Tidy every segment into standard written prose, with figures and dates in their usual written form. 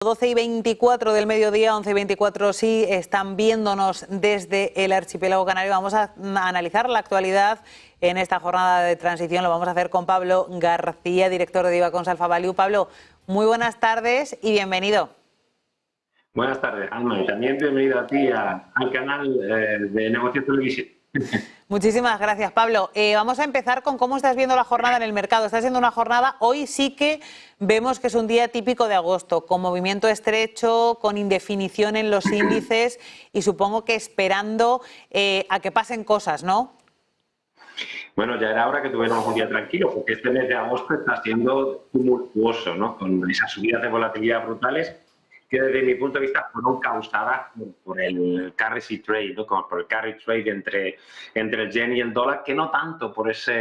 12:24 del mediodía, 11:24 sí, están viéndonos desde el archipiélago canario. Vamos a analizar la actualidad en esta jornada de transición. Lo vamos a hacer con Pablo García, director de Divacons Alpha Value. Pablo, muy buenas tardes y bienvenido. Buenas tardes, Alma, y también bienvenido a ti al canal de Negocios Televisión. Muchísimas gracias, Pablo. Vamos a empezar con cómo estás viendo la jornada en el mercado. Está siendo una jornada, hoy sí que vemos que es un día típico de agosto, con movimiento estrecho, con indefinición en los índices y supongo que esperando a que pasen cosas, ¿no? Bueno, ya era hora que tuviéramos un día tranquilo, porque este mes de agosto está siendo tumultuoso, ¿no? Con esas subidas de volatilidad brutales que desde mi punto de vista fueron causadas por el currency trade, ¿no? Por el carry trade entre el yen y el dólar, que no tanto por esa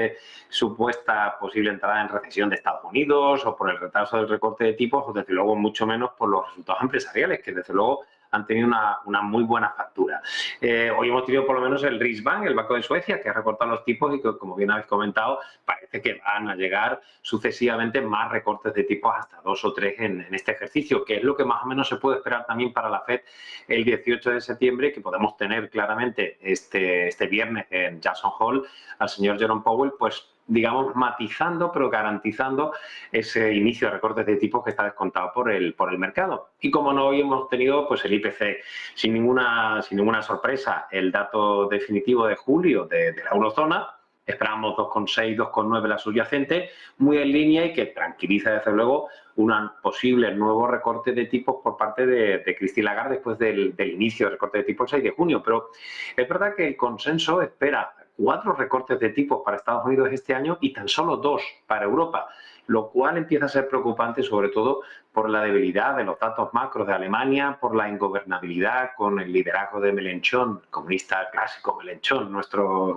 supuesta posible entrada en recesión de Estados Unidos o por el retraso del recorte de tipos, o desde luego mucho menos por los resultados empresariales, que desde luego han tenido una muy buena factura. Hoy hemos tenido por lo menos el Riksbank, el Banco de Suecia, que ha recortado los tipos y que, como bien habéis comentado, parece que van a llegar sucesivamente más recortes de tipos, hasta 2 o 3 en este ejercicio, que es lo que más o menos se puede esperar también para la FED el 18 de septiembre, que podemos tener claramente este viernes en Jackson Hole al señor Jerome Powell, pues digamos, matizando, pero garantizando ese inicio de recortes de tipos que está descontado por el mercado. Y como no hoy hemos tenido pues el IPC sin ninguna sorpresa, el dato definitivo de julio de la eurozona, esperamos 2,6, 2,9 la subyacente, muy en línea y que tranquiliza desde luego un posible nuevo recorte de tipos por parte de Christine Lagarde después del inicio del recorte de tipos el 6 de junio. Pero es verdad que el consenso espera 4 recortes de tipos para Estados Unidos este año y tan solo 2 para Europa, lo cual empieza a ser preocupante, sobre todo por la debilidad de los datos macros de Alemania, por la ingobernabilidad con el liderazgo de Mélenchon, comunista clásico Mélenchon,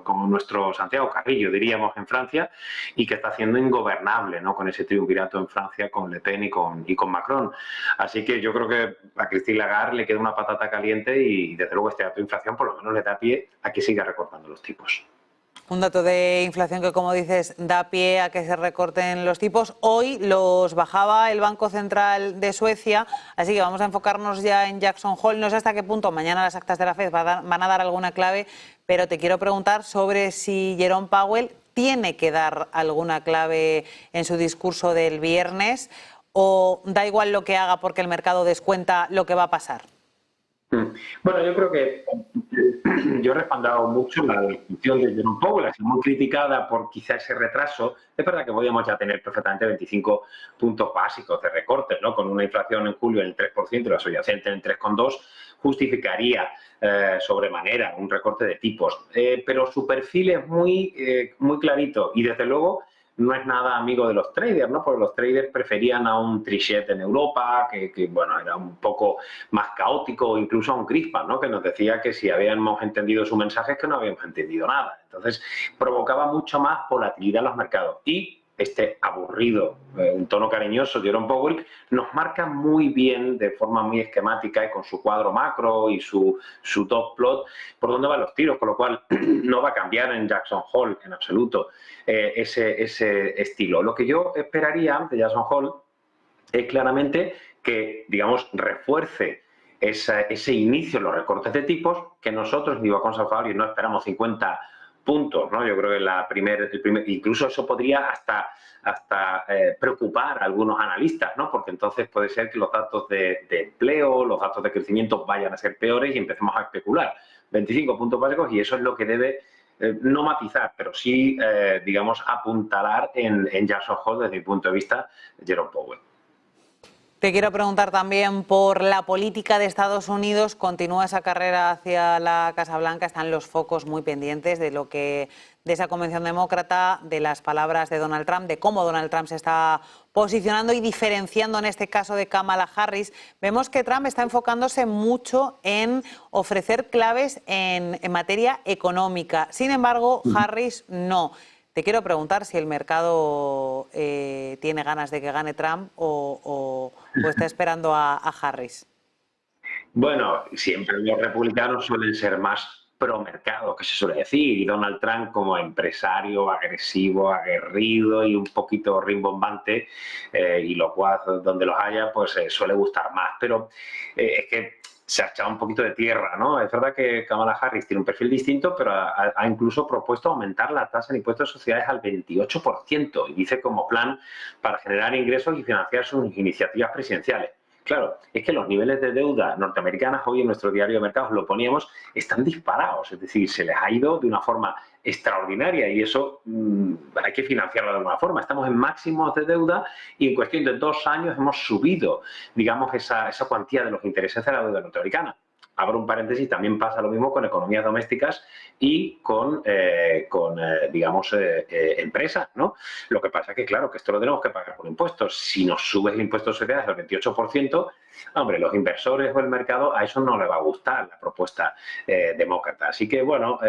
como nuestro Santiago Carrillo, diríamos, en Francia, y que está haciendo ingobernable, ¿no?, con ese triunvirato en Francia con Le Pen y con Macron. Así que yo creo que a Christine Lagarde le queda una patata caliente y desde luego este dato de inflación por lo menos le da pie a que siga recortando los tipos. Un dato de inflación que, como dices, da pie a que se recorten los tipos. Hoy los bajaba el Banco Central de Suecia, así que vamos a enfocarnos ya en Jackson Hole. No sé hasta qué punto mañana las actas de la FED van a dar alguna clave, pero te quiero preguntar sobre si Jerome Powell tiene que dar alguna clave en su discurso del viernes o da igual lo que haga porque el mercado descuenta lo que va a pasar. Bueno, yo creo que yo he respaldado mucho la discusión de Jerome Powell, ha sido muy criticada por quizá ese retraso. Es verdad que podíamos ya tener perfectamente 25 puntos básicos de recortes, ¿no? Con una inflación en julio en el 3% y la subyacente en el 3,2%, justificaría sobremanera un recorte de tipos. Pero su perfil es muy clarito y desde luego no es nada amigo de los traders, ¿no? Porque los traders preferían a un Trichet en Europa, que bueno, era un poco más caótico, o incluso a un Crispin, ¿no?, que nos decía que si habíamos entendido su mensaje es que no habíamos entendido nada. Entonces, provocaba mucho más volatilidad en los mercados. Y este aburrido, un tono cariñoso, Jerome Powell, nos marca muy bien, de forma muy esquemática y con su cuadro macro y su dot plot, por dónde van los tiros, con lo cual no va a cambiar en Jackson Hole en absoluto ese estilo. Lo que yo esperaría de Jackson Hole es claramente que, digamos, refuerce ese inicio en los recortes de tipos, que nosotros en Divacons Alpha Value no esperamos 50 puntos, ¿no? Yo creo que incluso eso podría hasta preocupar a algunos analistas, ¿no? Porque entonces puede ser que los datos de empleo, los datos de crecimiento vayan a ser peores y empecemos a especular. 25 puntos básicos, y eso es lo que debe no matizar, pero sí, digamos, apuntalar en Jackson Hole desde mi punto de vista, Jerome Powell. Te quiero preguntar también por la política de Estados Unidos. Continúa esa carrera hacia la Casa Blanca. Están los focos muy pendientes de esa convención demócrata, de las palabras de Donald Trump, de cómo Donald Trump se está posicionando y diferenciando en este caso de Kamala Harris. Vemos que Trump está enfocándose mucho en ofrecer claves en materia económica. Sin embargo, Harris no. Te quiero preguntar si el mercado tiene ganas de que gane Trump o está esperando a Harris. Bueno, siempre los republicanos suelen ser más promercado, que se suele decir, y Donald Trump como empresario agresivo, aguerrido y un poquito rimbombante, y lo cual donde los haya, pues suele gustar más. Pero es que se ha echado un poquito de tierra, ¿no? Es verdad que Kamala Harris tiene un perfil distinto, pero ha incluso propuesto aumentar la tasa de impuestos de sociedades al 28%, y dice como plan para generar ingresos y financiar sus iniciativas presidenciales. Claro, es que los niveles de deuda norteamericanas, hoy en nuestro diario de mercados lo poníamos, están disparados, es decir, se les ha ido de una forma extraordinaria y eso hay que financiarlo de alguna forma. Estamos en máximos de deuda y en cuestión de 2 años hemos subido, digamos, esa cuantía de los intereses de la deuda norteamericana. Abro un paréntesis, también pasa lo mismo con economías domésticas y con digamos, empresas, ¿no? Lo que pasa es que, claro, que esto lo tenemos que pagar por impuestos. Si nos subes el impuesto de sociedades al 28%, hombre, los inversores o el mercado a eso no le va a gustar la propuesta demócrata. Así que, bueno,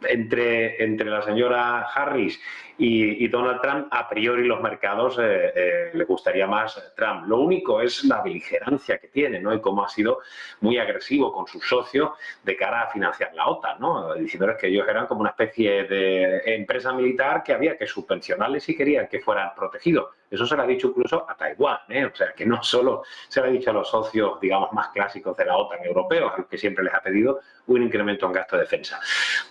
entre la señora Harris y Donald Trump, a priori los mercados le gustaría más Trump. Lo único es la beligerancia que tiene, ¿no? Y cómo ha sido muy agresivo con sus socios de cara a financiar la OTAN, ¿no? Diciéndoles que ellos eran como una especie de empresa militar que había que subvencionarles si querían que fueran protegidos. Eso se lo ha dicho incluso a Taiwán, ¿eh? O sea, que no solo se lo ha dicho a los socios, digamos, más clásicos de la OTAN europeos, a los que siempre les ha pedido un incremento en gasto de defensa.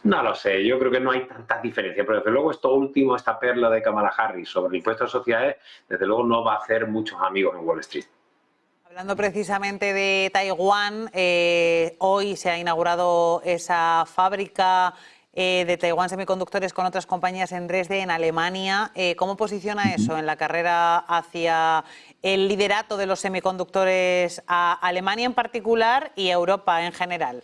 No lo sé, yo creo que no hay tantas diferencias, pero desde luego esto último, esta perla de Kamala Harris sobre el impuesto a sociedades, desde luego no va a hacer muchos amigos en Wall Street. Hablando precisamente de Taiwán, hoy se ha inaugurado esa fábrica de Taiwán Semiconductores con otras compañías en Dresde, en Alemania. ¿Cómo posiciona eso en la carrera hacia el liderato de los semiconductores a Alemania en particular y a Europa en general?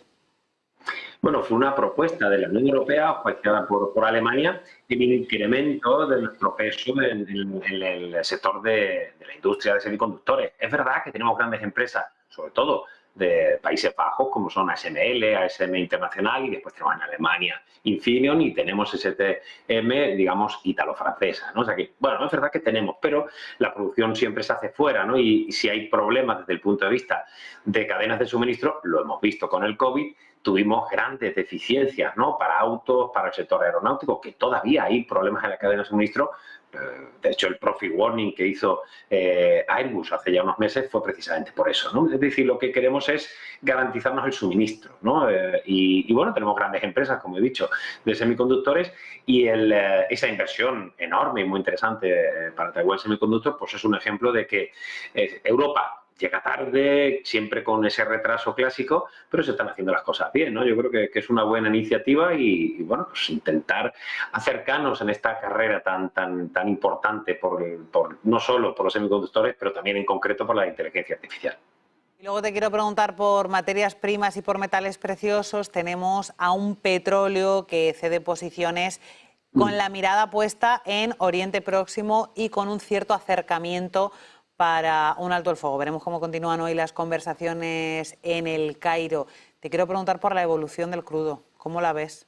Bueno, fue una propuesta de la Unión Europea, auspiciada por Alemania, el incremento de nuestro peso en el sector de la industria de semiconductores. Es verdad que tenemos grandes empresas, sobre todo de Países Bajos, como son ASML, ASM Internacional, y después tenemos en Alemania Infineon y tenemos STM, digamos, ítalo-francesa, ¿no? O sea que, bueno, es verdad que tenemos, pero la producción siempre se hace fuera, ¿no? Y si hay problemas desde el punto de vista de cadenas de suministro, lo hemos visto con el COVID, tuvimos grandes deficiencias, ¿no? Para autos, para el sector aeronáutico, que todavía hay problemas en la cadena de suministro. De hecho, el profit warning que hizo Airbus hace ya unos meses fue precisamente por eso, ¿no? Es decir, lo que queremos es garantizarnos el suministro, ¿no? Y bueno, tenemos grandes empresas, como he dicho, de semiconductores y esa inversión enorme y muy interesante para Taiwan Semiconductor, pues es un ejemplo de que Europa llega tarde, siempre con ese retraso clásico, pero se están haciendo las cosas bien, ¿no? Yo creo que es una buena iniciativa y bueno, pues intentar acercarnos en esta carrera tan importante no solo por los semiconductores, pero también en concreto por la inteligencia artificial. Y luego te quiero preguntar por materias primas y por metales preciosos. Tenemos a un petróleo que cede posiciones con la mirada puesta en Oriente Próximo y con un cierto acercamiento para un alto el fuego. Veremos cómo continúan hoy las conversaciones en el Cairo. Te quiero preguntar por la evolución del crudo. ¿Cómo la ves?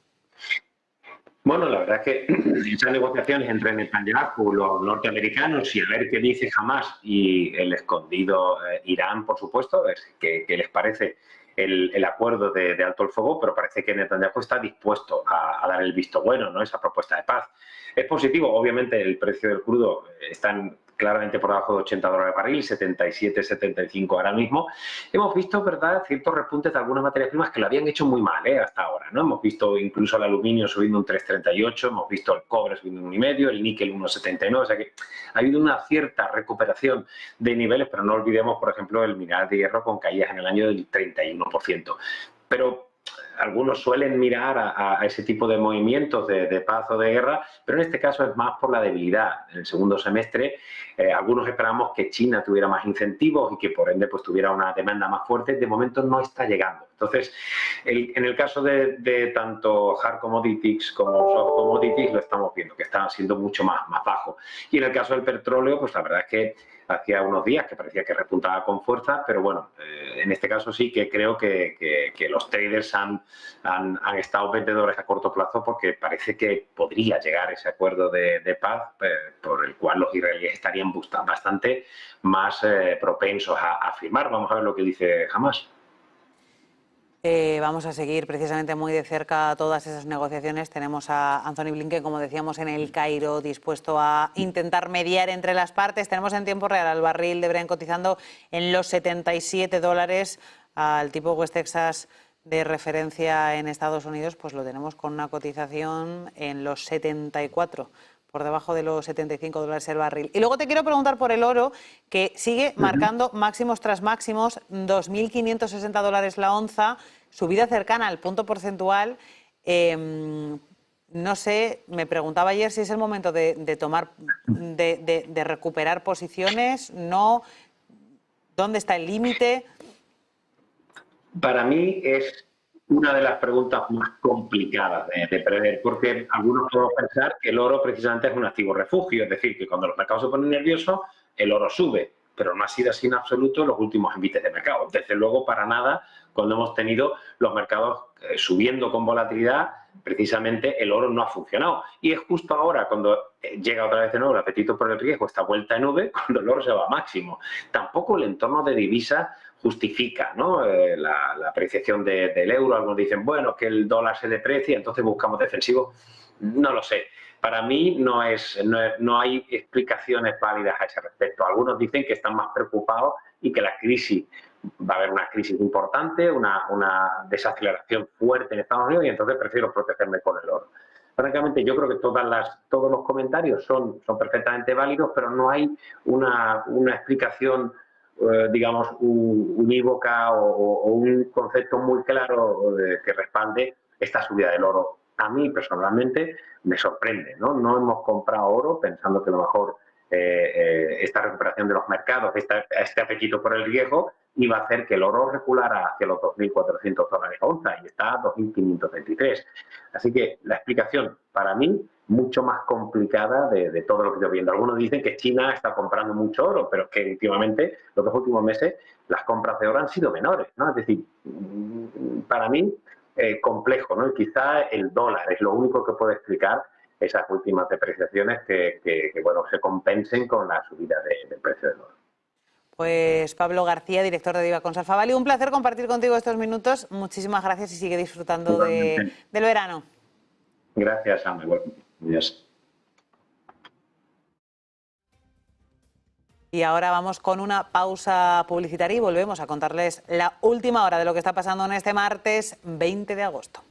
Bueno, la verdad es que esas negociaciones entre Netanyahu, los norteamericanos y a ver qué dice Hamas y el escondido Irán, por supuesto, es que les parece el acuerdo de alto el fuego, pero parece que Netanyahu está dispuesto a dar el visto bueno, ¿no? Esa propuesta de paz. Es positivo, obviamente el precio del crudo está claramente por debajo de $80 barril, 77, 75 ahora mismo. Hemos visto, ¿verdad?, ciertos repuntes de algunas materias primas que lo habían hecho muy mal hasta ahora, ¿no? Hemos visto incluso el aluminio subiendo un 3,38, hemos visto el cobre subiendo un 1,5, el níquel 1,79, o sea que ha habido una cierta recuperación de niveles, pero no olvidemos, por ejemplo, el mineral de hierro con caídas en el año del 31%. Pero algunos suelen mirar a ese tipo de movimientos de paz o de guerra, pero en este caso es más por la debilidad. En el segundo semestre, algunos esperamos que China tuviera más incentivos y que por ende pues tuviera una demanda más fuerte. De momento no está llegando. Entonces, en el caso de tanto hard commodities como soft commodities, lo estamos viendo, que están siendo mucho más bajo. Y en el caso del petróleo, pues la verdad es que hacía unos días que parecía que repuntaba con fuerza, pero bueno, en este caso sí que creo que los traders han estado vendedores a corto plazo porque parece que podría llegar ese acuerdo de paz por el cual los israelíes estarían bastante más propensos a firmar. Vamos a ver lo que dice Hamas. Vamos a seguir precisamente muy de cerca todas esas negociaciones. Tenemos a Anthony Blinken, como decíamos, en el Cairo, dispuesto a intentar mediar entre las partes. Tenemos en tiempo real al barril de Brent cotizando en los $77, al tipo West Texas de referencia en Estados Unidos, pues lo tenemos con una cotización en los 74, por debajo de los $75 el barril. Y luego te quiero preguntar por el oro, que sigue marcando máximos tras máximos, $2.560 la onza, subida cercana al punto porcentual. No sé, me preguntaba ayer si es el momento de tomar, de recuperar posiciones, no, ¿dónde está el límite? Para mí es una de las preguntas más complicadas de prever, porque algunos podemos pensar que el oro precisamente es un activo refugio, es decir, que cuando los mercados se ponen nerviosos, el oro sube, pero no ha sido así en absoluto en los últimos índices de mercado. Desde luego, para nada, cuando hemos tenido los mercados subiendo con volatilidad, precisamente el oro no ha funcionado. Y es justo ahora, cuando llega otra vez de nuevo el apetito por el riesgo, esta vuelta en nube, cuando el oro se va a máximo. Tampoco el entorno de divisas justifica, ¿no? La apreciación del euro. Algunos dicen, bueno, que el dólar se deprecia, entonces buscamos defensivos. No lo sé. Para mí no hay explicaciones válidas a ese respecto. Algunos dicen que están más preocupados y que la crisis, va a haber una crisis importante, una desaceleración fuerte en Estados Unidos, y entonces prefiero protegerme con el oro. Francamente, yo creo que todos los comentarios son perfectamente válidos, pero no hay una explicación digamos, unívoca o un concepto muy claro que respalde esta subida del oro. A mí, personalmente, me sorprende, ¿no? No hemos comprado oro pensando que a lo mejor esta recuperación de los mercados, este apetito por el riesgo, iba a hacer que el oro reculara hacia los $2.400 a onza, y está a 2.523. Así que la explicación, para mí, mucho más complicada de todo lo que estoy viendo. Algunos dicen que China está comprando mucho oro, pero es que últimamente, los 2 últimos meses, las compras de oro han sido menores, ¿no? Es decir, para mí, complejo, ¿no? Y quizá el dólar es lo único que puede explicar esas últimas depreciaciones que bueno, se compensen con la subida del precio del oro. Pues Pablo García, director de Diva Cons Alfa Value, un placer compartir contigo estos minutos. Muchísimas gracias y sigue disfrutando del verano. Gracias, Ana. Adiós. Y ahora vamos con una pausa publicitaria y volvemos a contarles la última hora de lo que está pasando en este martes 20 de agosto.